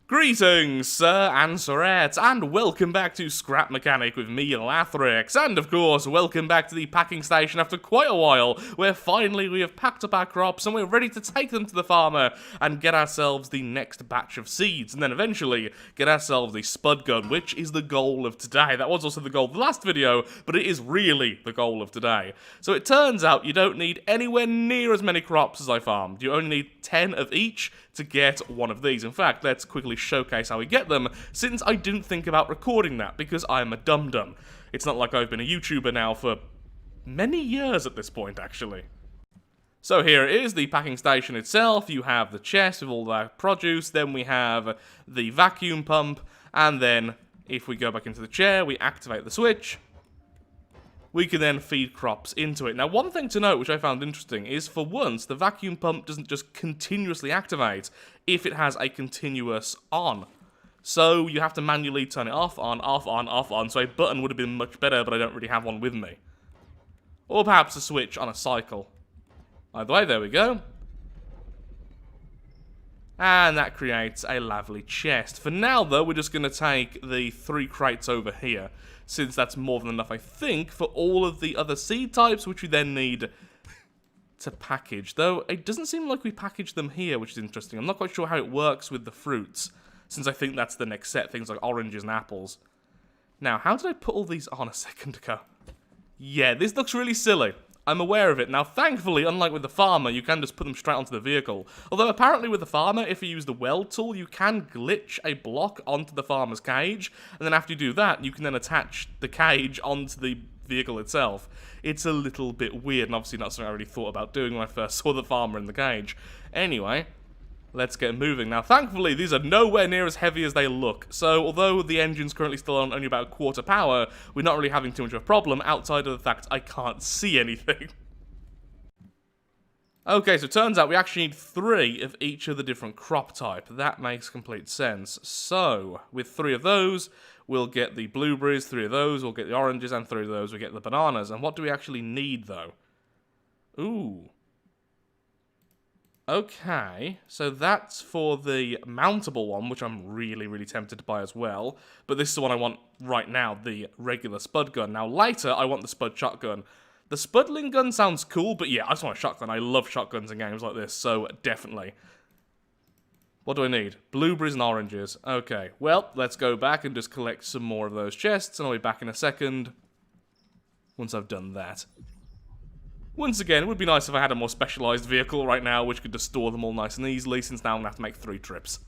Greetings, Sir and Sirettes, and welcome back to Scrap Mechanic with me, Lathrix, and of course, welcome back to the packing station after quite a while, where finally we have packed up our crops and we're ready to take them to the farmer and get ourselves the next batch of seeds, and then eventually get ourselves the Spud gun, which is the goal of today. That was also the goal of the last video, but it is really the goal of today. So it turns out you don't need anywhere near as many crops as I farmed. You only need 10 of each to get one of these. In fact, let's quickly showcase how we get them, since I didn't think about recording that because I'm a dum-dum. It's not like I've been a YouTuber now for many years at this point, actually. So here it is, the packing station itself. You have the chest with all that produce, then we have the vacuum pump, and then if we go back into the chair, we activate the switch. We can then feed crops into it. Now, one thing to note, which I found interesting, is for once, the vacuum pump doesn't just continuously activate if it has a continuous on. So you have to manually turn it off, on, off, on, off, on. So a button would have been much better, but I don't really have one with me. Or perhaps a switch on a cycle. Either way, there we go. And that creates a lovely chest. For now, though, we're just going to take the 3 crates over here, since that's more than enough, I think, for all of the other seed types, which we then need to package. Though, it doesn't seem like we package them here, which is interesting. I'm not quite sure how it works with the fruits, since I think that's the next set, things like oranges and apples. Now, how did I put all these on a second ago? Yeah, this looks really silly. I'm aware of it. Now, thankfully, unlike with the farmer, you can just put them straight onto the vehicle. Although, apparently with the farmer, if you use the weld tool, you can glitch a block onto the farmer's cage, and then after you do that, you can then attach the cage onto the vehicle itself. It's a little bit weird, and obviously not something I really thought about doing when I first saw the farmer in the cage. Anyway, let's get moving. Now, thankfully, these are nowhere near as heavy as they look, so although the engine's currently still on only about 1/4 power, we're not really having too much of a problem outside of the fact I can't see anything. Okay, so it turns out we actually need 3 of each of the different crop type. That makes complete sense. So, with 3 of those, we'll get the blueberries, 3 of those, we'll get the oranges, and 3 of those, we'll get the bananas. And what do we actually need, though? Ooh. Okay, so that's for the mountable one, which I'm really, really tempted to buy as well. But this is the one I want right now, the regular Spud gun. Now, later, I want the Spud shotgun. The Spudling gun sounds cool, but yeah, I just want a shotgun. I love shotguns in games like this, so definitely. What do I need? Blueberries and oranges. Okay, well, let's go back and just collect some more of those chests, and I'll be back in a second once I've done that. Once again, it would be nice if I had a more specialised vehicle right now, which could just store them all nice and easily, since now I'm going to have to make 3 trips.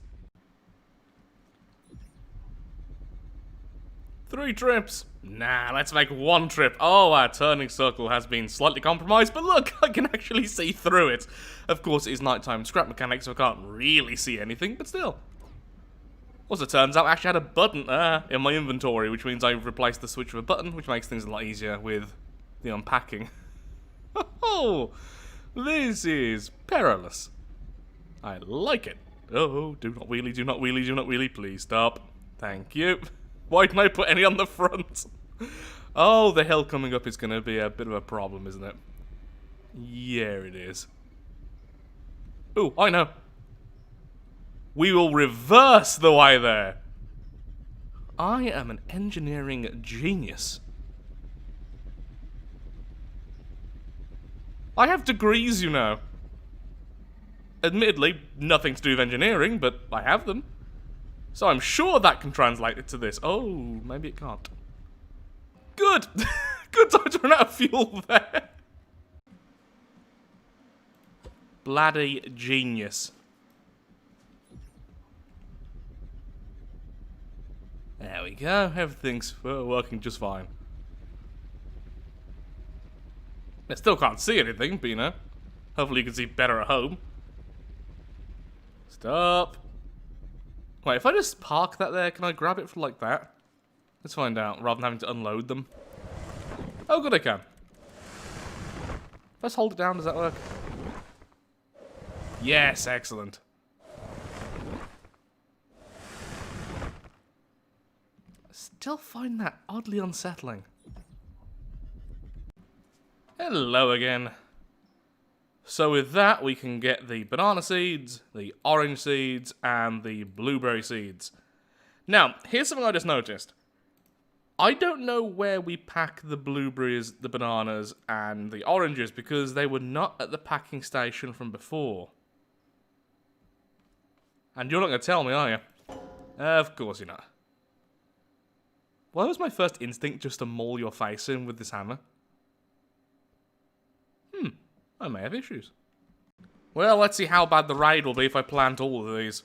3 trips? Nah, let's make 1 trip. Oh, our turning circle has been slightly compromised, but look, I can actually see through it. Of course, it is nighttime scrap mechanic, so I can't really see anything, but still. Also, turns out I actually had a button in my inventory, which means I've replaced the switch with a button, which makes things a lot easier with the unpacking. Oh, this is perilous. I like it. Oh, do not wheelie, do not wheelie, do not wheelie. Please stop. Thank you. Why didn't I put any on the front? Oh, the hill coming up is going to be a bit of a problem, isn't it? Yeah, it is. Ooh, I know. We will reverse the way there. I am an engineering genius. I have degrees, you know. Admittedly, nothing to do with engineering, but I have them. So I'm sure that can translate it to this. Oh, maybe it can't. Good! Good time to run out of fuel there. Bloody genius. There we go. Everything's working just fine. I still can't see anything, but you know. Hopefully you can see better at home. Stop. Wait, if I just park that there, can I grab it from like that? Let's find out, rather than having to unload them. Oh, good, I can. If I just hold it down, does that work? Yes, excellent. I still find that oddly unsettling. Hello again. So with that, we can get the banana seeds, the orange seeds, and the blueberry seeds. Now, here's something I just noticed. I don't know where we pack the blueberries, the bananas, and the oranges because they were not at the packing station from before. And you're not going to tell me, are you? Of course you're not. Why was my first instinct just to maul your face in with this hammer? I may have issues. Well, let's see how bad the raid will be if I plant all of these.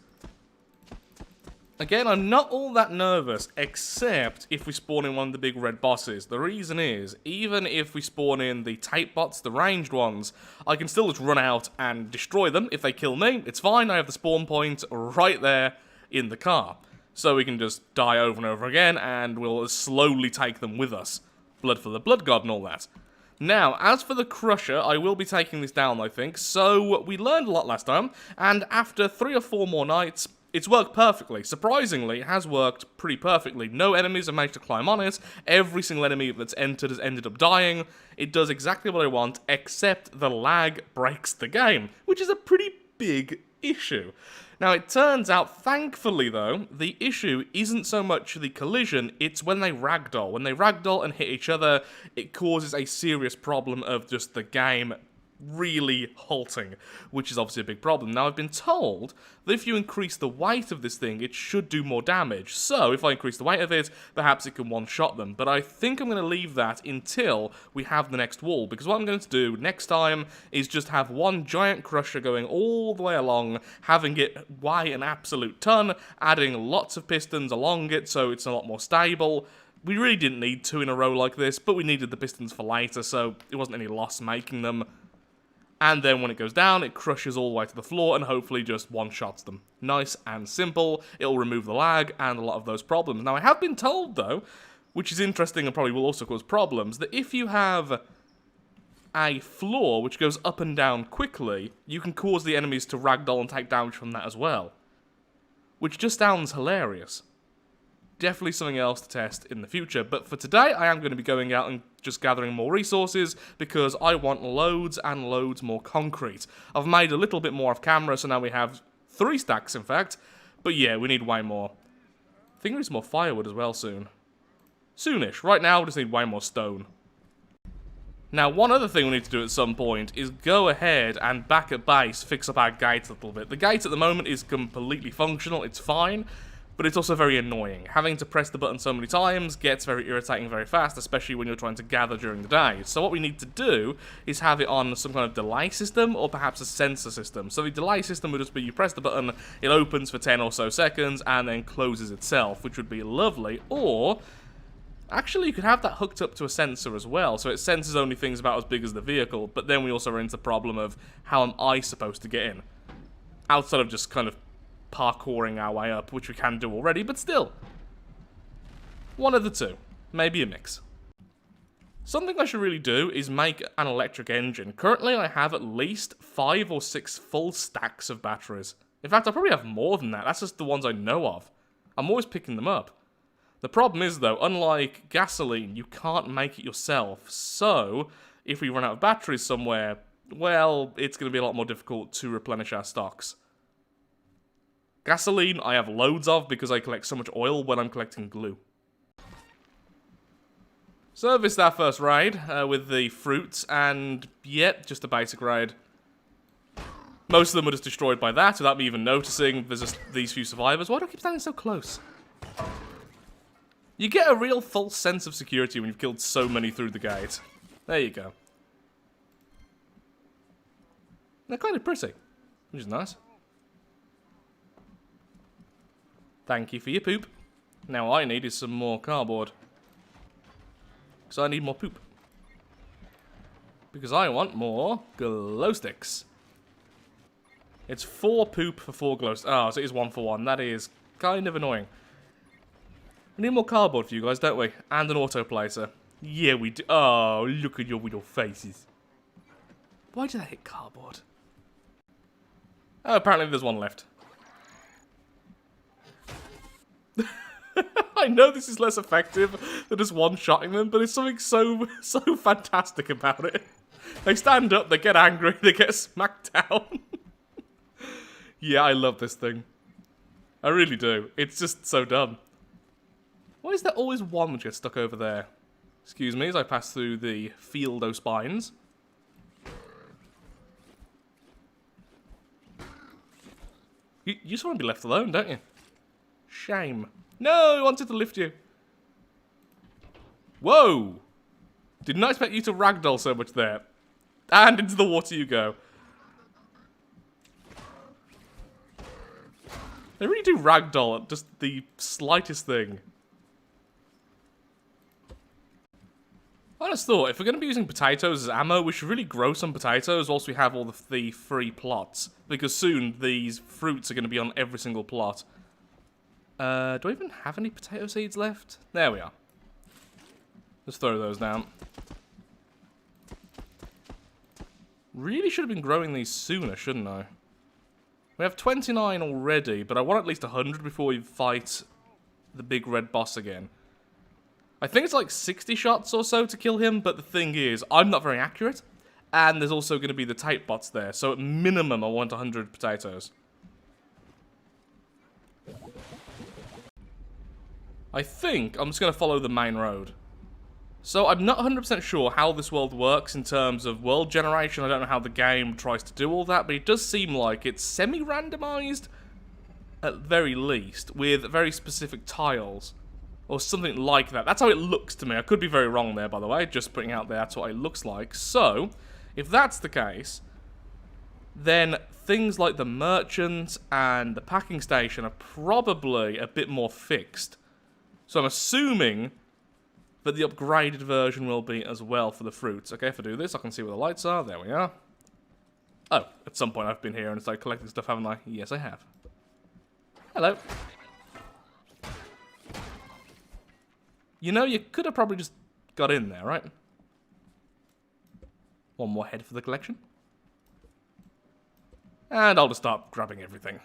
Again, I'm not all that nervous, except if we spawn in one of the big red bosses. The reason is, even if we spawn in the tape bots, the ranged ones, I can still just run out and destroy them. If they kill me, it's fine, I have the spawn point right there in the car. So we can just die over and over again, and we'll slowly take them with us. Blood for the blood god and all that. Now, as for the Crusher, I will be taking this down, I think. So, we learned a lot last time, and after 3 or 4 more nights, it's worked perfectly. Surprisingly, it has worked pretty perfectly. No enemies have managed to climb on it. Every single enemy that's entered has ended up dying. It does exactly what I want, except the lag breaks the game, which is a pretty big issue. Now, it turns out, thankfully though, the issue isn't so much the collision, it's when they ragdoll. When they ragdoll and hit each other, it causes a serious problem of just the game really halting, which is obviously a big problem. Now, I've been told that if you increase the weight of this thing, it should do more damage. So, if I increase the weight of it, perhaps it can one-shot them. But I think I'm going to leave that until we have the next wall, because what I'm going to do next time is just have one giant crusher going all the way along, having it weigh an absolute ton, adding lots of pistons along it so it's a lot more stable. We really didn't need 2 in a row like this, but we needed the pistons for later, so it wasn't any loss making them. And then when it goes down, it crushes all the way to the floor and hopefully just one-shots them. Nice and simple. It'll remove the lag and a lot of those problems. Now, I have been told, though, which is interesting and probably will also cause problems, that if you have a floor which goes up and down quickly, you can cause the enemies to ragdoll and take damage from that as well. Which just sounds hilarious. Definitely something else to test in the future, but for today I am going to be going out and just gathering more resources because I want loads and loads more concrete. I've made a little bit more off camera, so now we have 3 stacks in fact, but yeah, we need way more. I think we need some more firewood as well soon. Soonish. Right now we just need way more stone. Now, one other thing we need to do at some point is go ahead and back at base fix up our gate a little bit. The gate at the moment is completely functional, it's fine, but it's also very annoying. Having to press the button so many times gets very irritating very fast, especially when you're trying to gather during the day. So what we need to do is have it on some kind of delay system, or perhaps a sensor system. So the delay system would just be you press the button, it opens for 10 or so seconds, and then closes itself, which would be lovely. Or, actually you could have that hooked up to a sensor as well, so it senses only things about as big as the vehicle, but then we also run into the problem of how am I supposed to get in? Outside of just kind of parkouring our way up, which we can do already, but still. One of the two. Maybe a mix. Something I should really do is make an electric engine. Currently, I have at least 5 or 6 full stacks of batteries. In fact, I probably have more than that. That's just the ones I know of. I'm always picking them up. The problem is, though, unlike gasoline, you can't make it yourself. So, if we run out of batteries somewhere, well, it's going to be a lot more difficult to replenish our stocks. Gasoline I have loads of because I collect so much oil when I'm collecting glue. Serviced our first raid with the fruits, and yep, just a basic raid. Most of them were just destroyed by that without me even noticing. There's just these few survivors. Why do I keep standing so close? You get a real false sense of security when you've killed so many through the gate. There you go. They're kind of pretty, which is nice. Thank you for your poop. Now all I need is some more cardboard. Because I need more poop. Because I want more glow sticks. It's 4 poop for 4 glow sticks. Oh, so it is 1 for 1. That is kind of annoying. We need more cardboard for you guys, don't we? And an autoplacer. Yeah, we do. Oh, look at your little faces. Why did I hit cardboard? Oh, apparently there's one left. I know this is less effective than just one-shotting them, but it's something so fantastic about it. They stand up, they get angry, they get smacked down. Yeah, I love this thing. I really do. It's just so dumb. Why is there always one which gets stuck over there? Excuse me as I pass through the field o' spines. You just want to be left alone, don't you? Shame. No, I wanted to lift you. Whoa! Did not expect you to ragdoll so much there. And into the water you go. They really do ragdoll at just the slightest thing. I just thought, if we're going to be using potatoes as ammo, we should really grow some potatoes whilst we have all the free plots. Because soon, these fruits are going to be on every single plot. Do I even have any potato seeds left? There we are. Just throw those down. Really should have been growing these sooner, shouldn't I? We have 29 already, but I want at least 100 before we fight the big red boss again. I think it's like 60 shots or so to kill him, but the thing is, I'm not very accurate, and there's also going to be the tape bots there, so at minimum I want 100 potatoes. I think I'm just going to follow the main road. So I'm not 100% sure how this world works in terms of world generation. I don't know how the game tries to do all that, but it does seem like it's semi-randomized, at very least, with very specific tiles. Or something like that. That's how it looks to me. I could be very wrong there, by the way. Just putting out there, that's what it looks like. So, if that's the case, then things like the merchant and the packing station are probably a bit more fixed. So I'm assuming that the upgraded version will be as well for the fruits. Okay, if I do this, I can see where the lights are. There we are. Oh, at some point I've been here and started collecting stuff, haven't I? Yes, I have. Hello. You know, you could have probably just got in there, right? One more head for the collection. And I'll just start grabbing everything.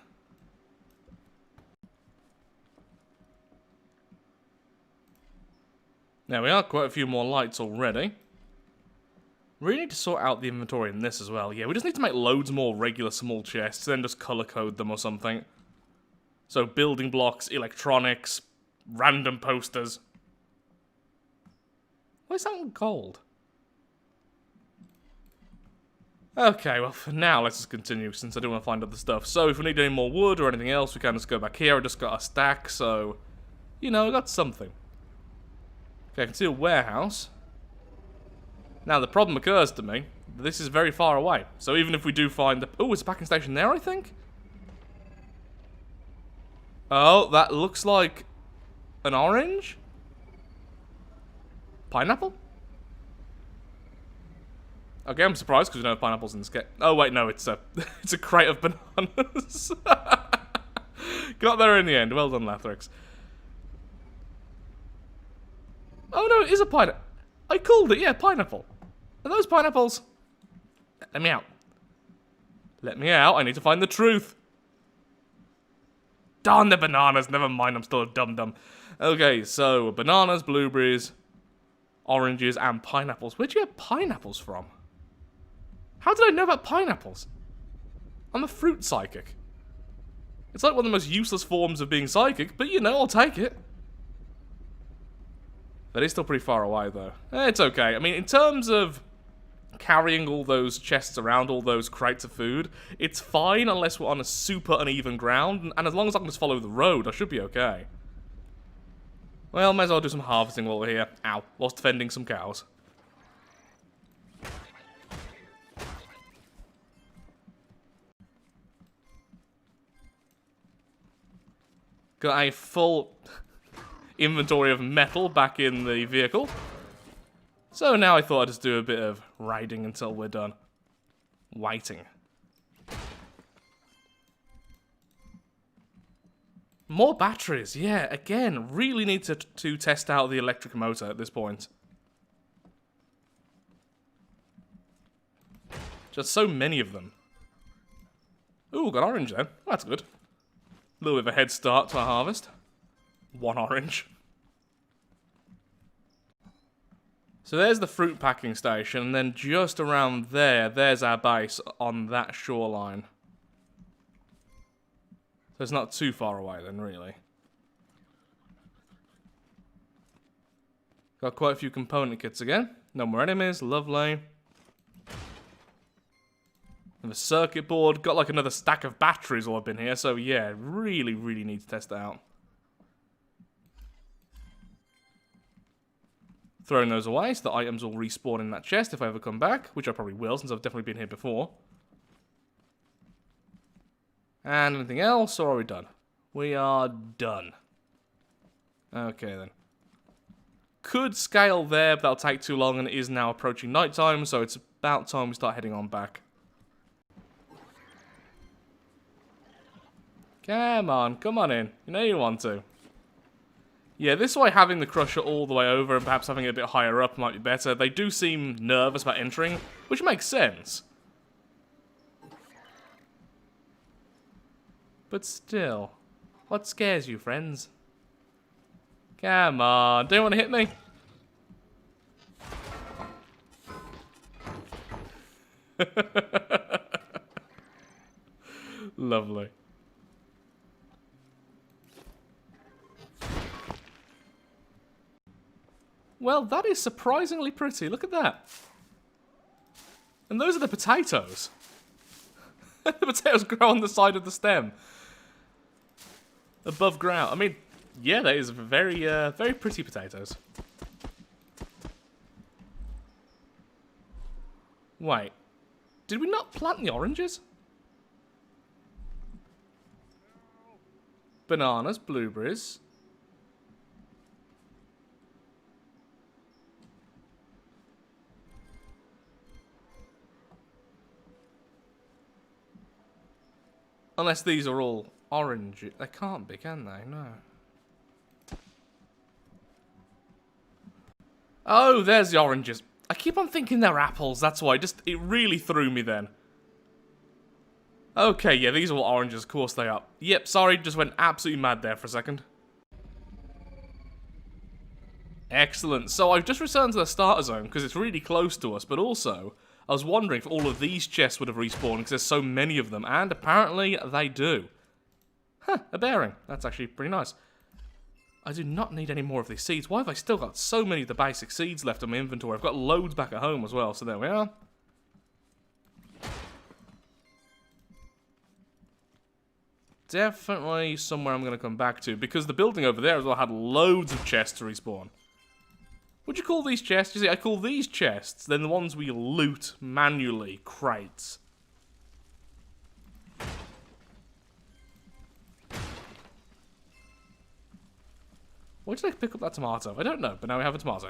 There we are, quite a few more lights already. Really need to sort out the inventory in this as well. Yeah, we just need to make loads more regular small chests, then just color code them or something. So building blocks, electronics, random posters. Why is that one gold? Okay, well for now let's just continue since I do want to find other stuff. So if we need any more wood or anything else, we can just go back here. I just got a stack, so you know, I got something. Okay, I can see a warehouse. Now the problem occurs to me, this is very far away. So even if we do find the... Oh, it's a packing station there, I think? Oh, that looks like an orange? Pineapple? Okay, I'm surprised because we don't have pineapples in this game. Oh wait, no, it's a it's a crate of bananas. Got there in the end. Well done, Lathrix. Oh no, it is a pineapple. I called it, yeah, pineapple. Are those pineapples? Let me out. Let me out. I need to find the truth. Darn the bananas. Never mind, I'm still a dum-dum. Okay, so bananas, blueberries, oranges, and pineapples. Where'd you get pineapples from? How did I know about pineapples? I'm a fruit psychic. It's like one of the most useless forms of being psychic, but you know, I'll take it. That is still pretty far away, though. It's okay. I mean, in terms of carrying all those chests around, all those crates of food, it's fine unless we're on a super uneven ground, and as long as I can just follow the road, I should be okay. Well, may as well do some harvesting while we're here. Ow. Whilst defending some cows. Got a full inventory of metal back in the vehicle. So now I thought I'd just do a bit of riding until we're done. Waiting. More batteries, yeah, again, really need to test out the electric motor at this point. Just so many of them. Ooh, got orange then. That's good. A little bit of a head start to our harvest. One orange. So there's the fruit packing station, and then just around there, there's our base on that shoreline. So it's not too far away then, really. Got quite a few component kits again. No more enemies, lovely. And the circuit board, got like another stack of batteries all up in here, so yeah, really, really need to test it out. Throwing those away, so the items will respawn in that chest if I ever come back, which I probably will, since I've definitely been here before. And anything else, or are we done? We are done. Okay, then. Could scale there, but that'll take too long, and it is now approaching nighttime, so it's about time we start heading on back. Come on in. You know you want to. Yeah, this way having the crusher all the way over and perhaps having it a bit higher up might be better. They do seem nervous about entering, which makes sense. But still, what scares you, friends? Come on, do you want to hit me? Lovely. Well, that is surprisingly pretty. Look at that. And those are the potatoes. The potatoes grow on the side of the stem. Above ground. I mean, yeah, that is very, very pretty potatoes. Wait. Did we not plant the oranges? Bananas, blueberries. Unless these are all orange. They can't be, can they? No. Oh, there's the oranges. I keep on thinking they're apples, that's why. It really threw me then. Okay, yeah, these are all oranges, of course they are. Yep, sorry, just went absolutely mad there for a second. Excellent. So I've just returned to the starter zone because it's really close to us, but also I was wondering if all of these chests would have respawned because there's so many of them, and apparently they do. Huh, a bearing. That's actually pretty nice. I do not need any more of these seeds. Why have I still got so many of the basic seeds left in my inventory? I've got loads back at home as well, so there we are. Definitely somewhere I'm going to come back to, because the building over there as well had loads of chests to respawn. What'd you call these chests? You see, I call these chests, then the ones we loot manually, crates. Why did I pick up that tomato? I don't know, but now we have a tomato.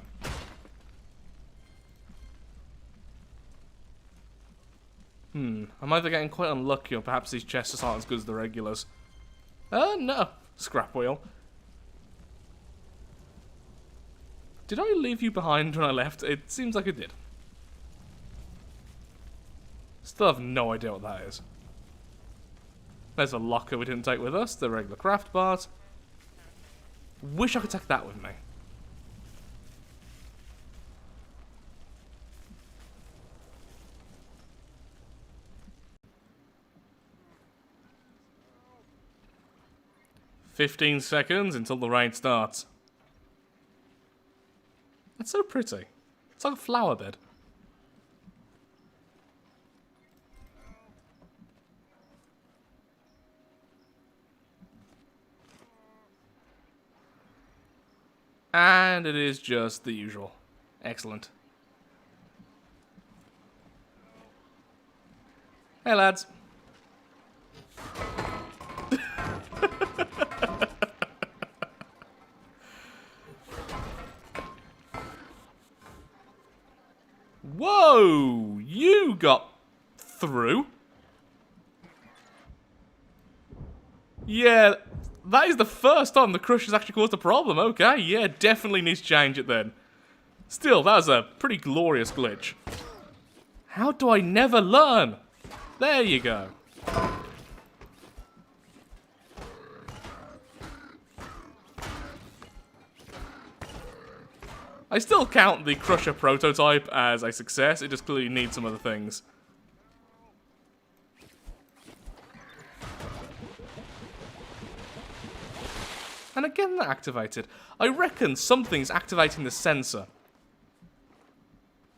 I'm either getting quite unlucky or perhaps these chests aren't as good as the regulars. No. Scrap wheel. Did I leave you behind when I left? It seems like I did. Still have no idea what that is. There's a locker we didn't take with us, the regular craft bart. Wish I could take that with me. "15 seconds until the rain starts." That's so pretty. It's like a flower bed. And it is just the usual. Excellent. Hey, lads. Whoa! You got through? Yeah, that is the first time the crush has actually caused a problem. Okay, yeah, definitely needs to change it then. Still, that was a pretty glorious glitch. How do I never learn? There you go. I still count the Crusher prototype as a success, it just clearly needs some other things. And again that activated. I reckon something's activating the sensor.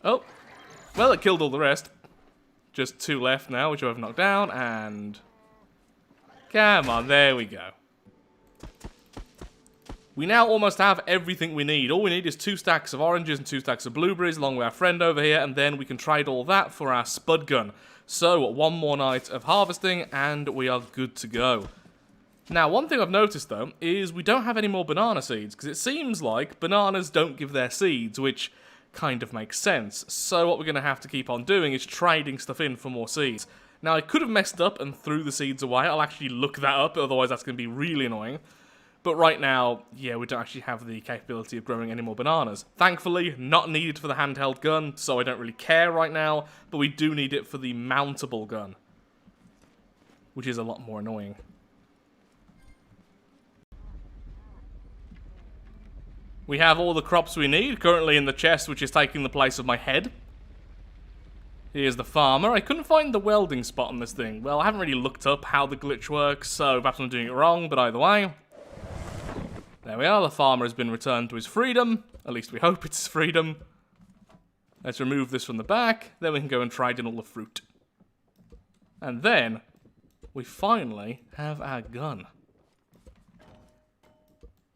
Oh. Well, it killed all the rest. Just 2 left now, which I've knocked down, and... Come on, there we go. We now almost have everything we need. All we need is 2 stacks of oranges and 2 stacks of blueberries, along with our friend over here, and then we can trade all that for our Spud gun. So, 1 more night of harvesting, and we are good to go. Now, one thing I've noticed, though, is we don't have any more banana seeds, because it seems like bananas don't give their seeds, which kind of makes sense. So what we're going to have to keep on doing is trading stuff in for more seeds. Now, I could have messed up and threw the seeds away. I'll actually look that up, otherwise that's going to be really annoying. But right now, yeah, we don't actually have the capability of growing any more bananas. Thankfully, not needed for the handheld gun, so I don't really care right now, but we do need it for the mountable gun, which is a lot more annoying. We have all the crops we need currently in the chest, which is taking the place of my head. Here's the farmer. I couldn't find the welding spot on this thing. Well, I haven't really looked up how the glitch works, so perhaps I'm doing it wrong, but either way. There we are. The farmer has been returned to his freedom. At least we hope it's his freedom. Let's remove this from the back. Then we can go and trade in all the fruit. And then, we finally have our gun.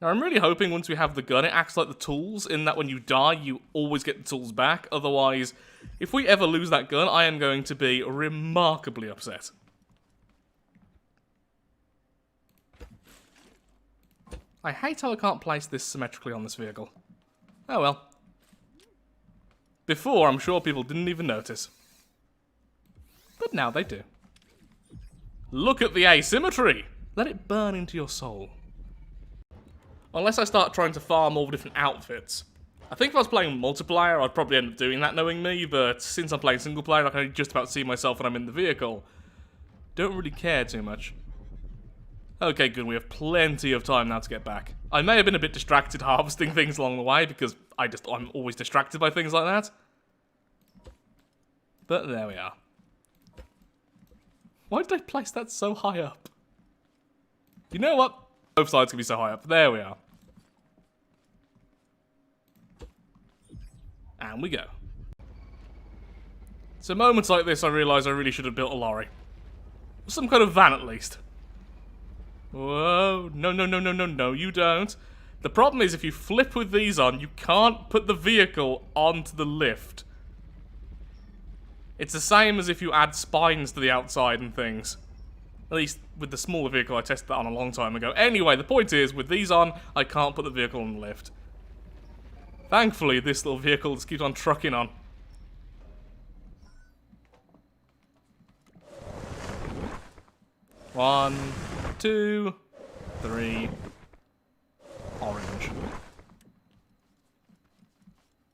Now, I'm really hoping once we have the gun, it acts like the tools, in that when you die, you always get the tools back. Otherwise, if we ever lose that gun, I am going to be remarkably upset. I hate how I can't place this symmetrically on this vehicle. Oh well. Before, I'm sure people didn't even notice. But now they do. Look at the asymmetry! Let it burn into your soul. Unless I start trying to farm all the different outfits. I think if I was playing multiplayer, I'd probably end up doing that knowing me, but since I'm playing single player, I can just about see myself when I'm in the vehicle. Don't really care too much. Okay, good, we have plenty of time now to get back. I may have been a bit distracted harvesting things along the way, because I'm always distracted by things like that. But there we are. Why did I place that so high up? You know what? Both sides can be so high up. There we are. And we go. So moments like this, I realise I really should have built a lorry. Or some kind of van, at least. Whoa. No, no, no, no, no, no, you don't. The problem is, if you flip with these on, you can't put the vehicle onto the lift. It's the same as if you add spines to the outside and things. At least with the smaller vehicle, I tested that on a long time ago. Anyway, the point is, with these on, I can't put the vehicle on the lift. Thankfully, this little vehicle just keeps on trucking on. One, 2, 3, orange.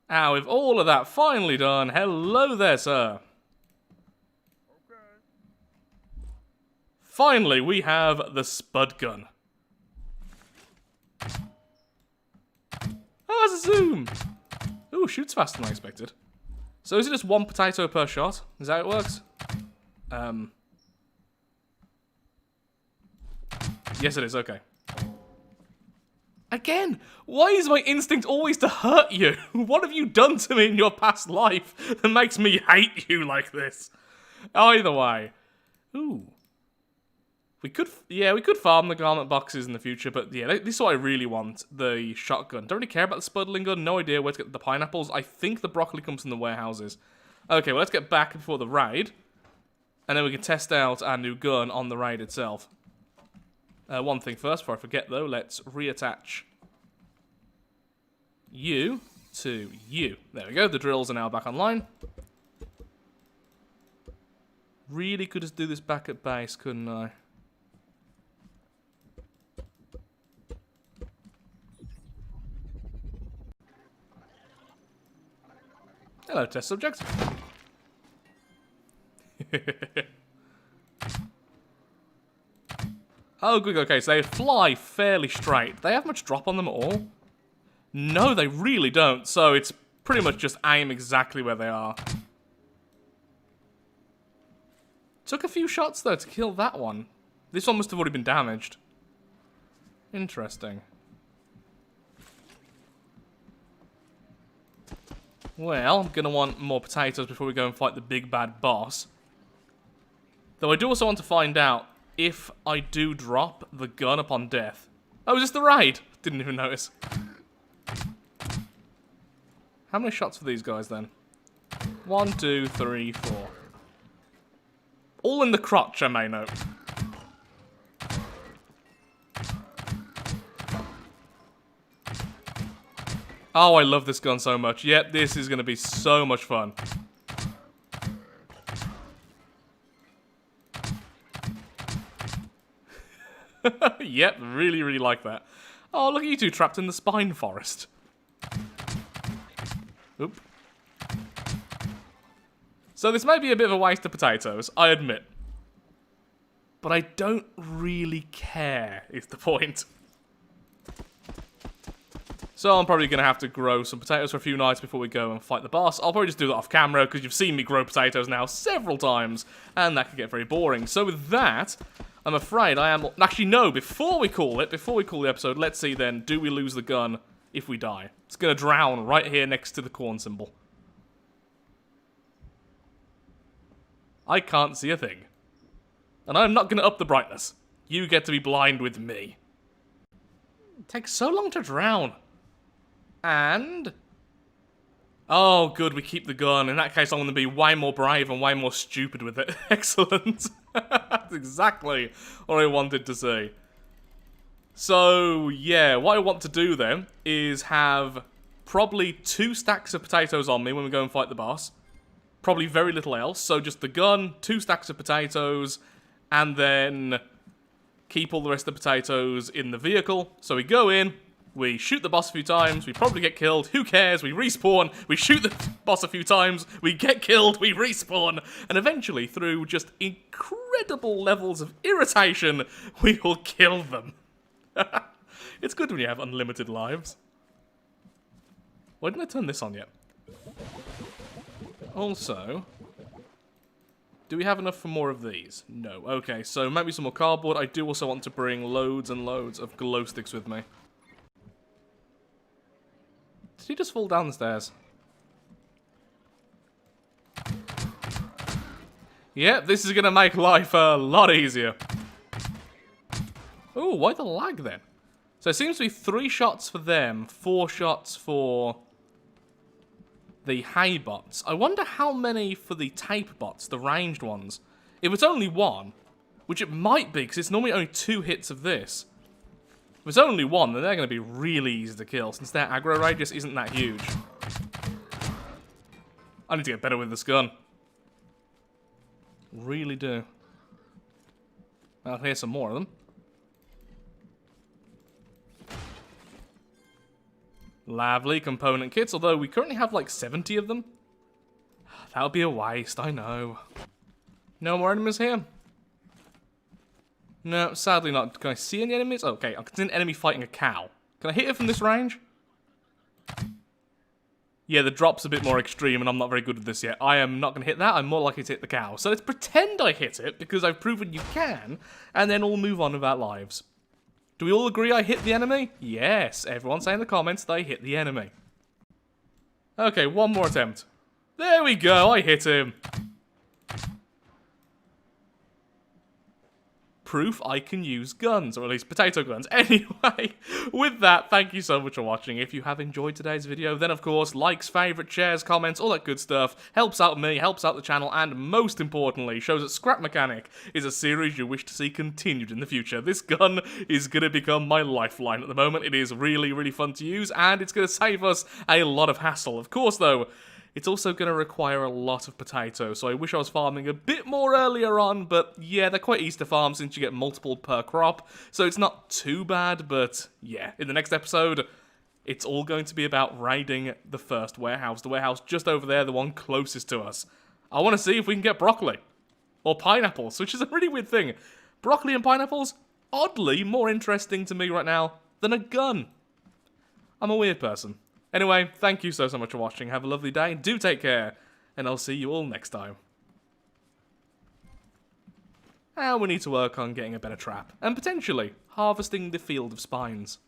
Now, with all of that finally done, hello there, sir. Finally, we have the Spud gun. Oh, that's a zoom! Ooh, shoots faster than I expected. So is it just 1 potato per shot? Is that how it works? Yes, it is, okay. Again, why is my instinct always to hurt you? What have you done to me in your past life that makes me hate you like this? Either way. Ooh. We could farm the garment boxes in the future, but yeah, this is what I really want, the shotgun. Don't really care about the Spudling gun, no idea where to get the pineapples. I think the broccoli comes from the warehouses. Okay, well, let's get back before the raid, and then we can test out our new gun on the raid itself. One thing first, before I forget though, let's reattach you to you. There we go, the drills are now back online. Really could just do this back at base, couldn't I? Hello, test subject. Oh, good, okay, so they fly fairly straight. They have much drop on them at all? No, they really don't, so it's pretty much just aim exactly where they are. Took a few shots, though, to kill that one. This one must have already been damaged. Interesting. Well, I'm going to want more potatoes before we go and fight the big bad boss. Though I do also want to find out if I do drop the gun upon death. Oh, is this the raid? Didn't even notice. How many shots for these guys, then? 1, 2, 3, 4. All in the crotch, I may note. Oh, I love this gun so much. Yep, this is going to be so much fun. Yep, really, really like that. Oh, look at you two trapped in the spine forest. Oop. So this may be a bit of a waste of potatoes, I admit. But I don't really care, is the point. So I'm probably going to have to grow some potatoes for a few nights before we go and fight the boss. I'll probably just do that off camera, because you've seen me grow potatoes now several times, and that could get very boring. So with that, I'm afraid I am... Actually, no, before we call the episode, let's see then, do we lose the gun if we die? It's going to drown right here next to the corn symbol. I can't see a thing. And I'm not going to up the brightness. You get to be blind with me. It takes so long to drown. And... oh, good, we keep the gun. In that case, I'm going to be way more brave and way more stupid with it. Excellent. That's exactly what I wanted to see. So, yeah, what I want to do then is have probably 2 stacks of potatoes on me when we go and fight the boss. Probably very little else. So just the gun, 2 stacks of potatoes, and then keep all the rest of the potatoes in the vehicle. So we go in, we shoot the boss a few times, we probably get killed, who cares, we respawn, we shoot the boss a few times, we get killed, we respawn, and eventually, through just incredible levels of irritation, we will kill them. It's good when you have unlimited lives. Why didn't I turn this on yet? Also, do we have enough for more of these? No. Okay, so maybe some more cardboard. I do also want to bring loads and loads of glow sticks with me. Did he just fall down the stairs? Yeah, this is going to make life a lot easier. Oh, why the lag then? So it seems to be 3 shots for them, 4 shots for the hay bots. I wonder how many for the tape bots, the ranged ones. If it's only 1, which it might be, because it's normally only 2 hits of this. If it's only 1, then they're going to be really easy to kill, since their aggro radius isn't that huge. I need to get better with this gun. Really do. I'll hear some more of them. Lovely component kits, although we currently have like 70 of them. That would be a waste, I know. No more enemies here. No, sadly not. Can I see any enemies? Okay, I can see an enemy fighting a cow. Can I hit it from this range? Yeah, the drop's a bit more extreme and I'm not very good at this yet. I am not going to hit that, I'm more likely to hit the cow. So let's pretend I hit it, because I've proven you can, and then we'll move on with our lives. Do we all agree I hit the enemy? Yes, everyone say in the comments they hit the enemy. Okay, one more attempt. There we go, I hit him. Proof I can use guns, or at least potato guns. Anyway, with that, thank you so much for watching. If you have enjoyed today's video, then of course, likes, favourites, shares, comments, all that good stuff helps out me, helps out the channel, and most importantly, shows that Scrap Mechanic is a series you wish to see continued in the future. This gun is going to become my lifeline at the moment. It is really, really fun to use, and it's going to save us a lot of hassle. Of course, though, it's also going to require a lot of potatoes, so I wish I was farming a bit more earlier on, but yeah, they're quite easy to farm since you get multiple per crop, so it's not too bad, but yeah, in the next episode, it's all going to be about raiding the first warehouse, the warehouse just over there, the one closest to us. I want to see if we can get broccoli, or pineapples, which is a really weird thing. Broccoli and pineapples, oddly more interesting to me right now than a gun. I'm a weird person. Anyway, thank you so much for watching. Have a lovely day. Do take care. And I'll see you all next time. And we need to work on getting a better trap. And potentially harvesting the field of spines.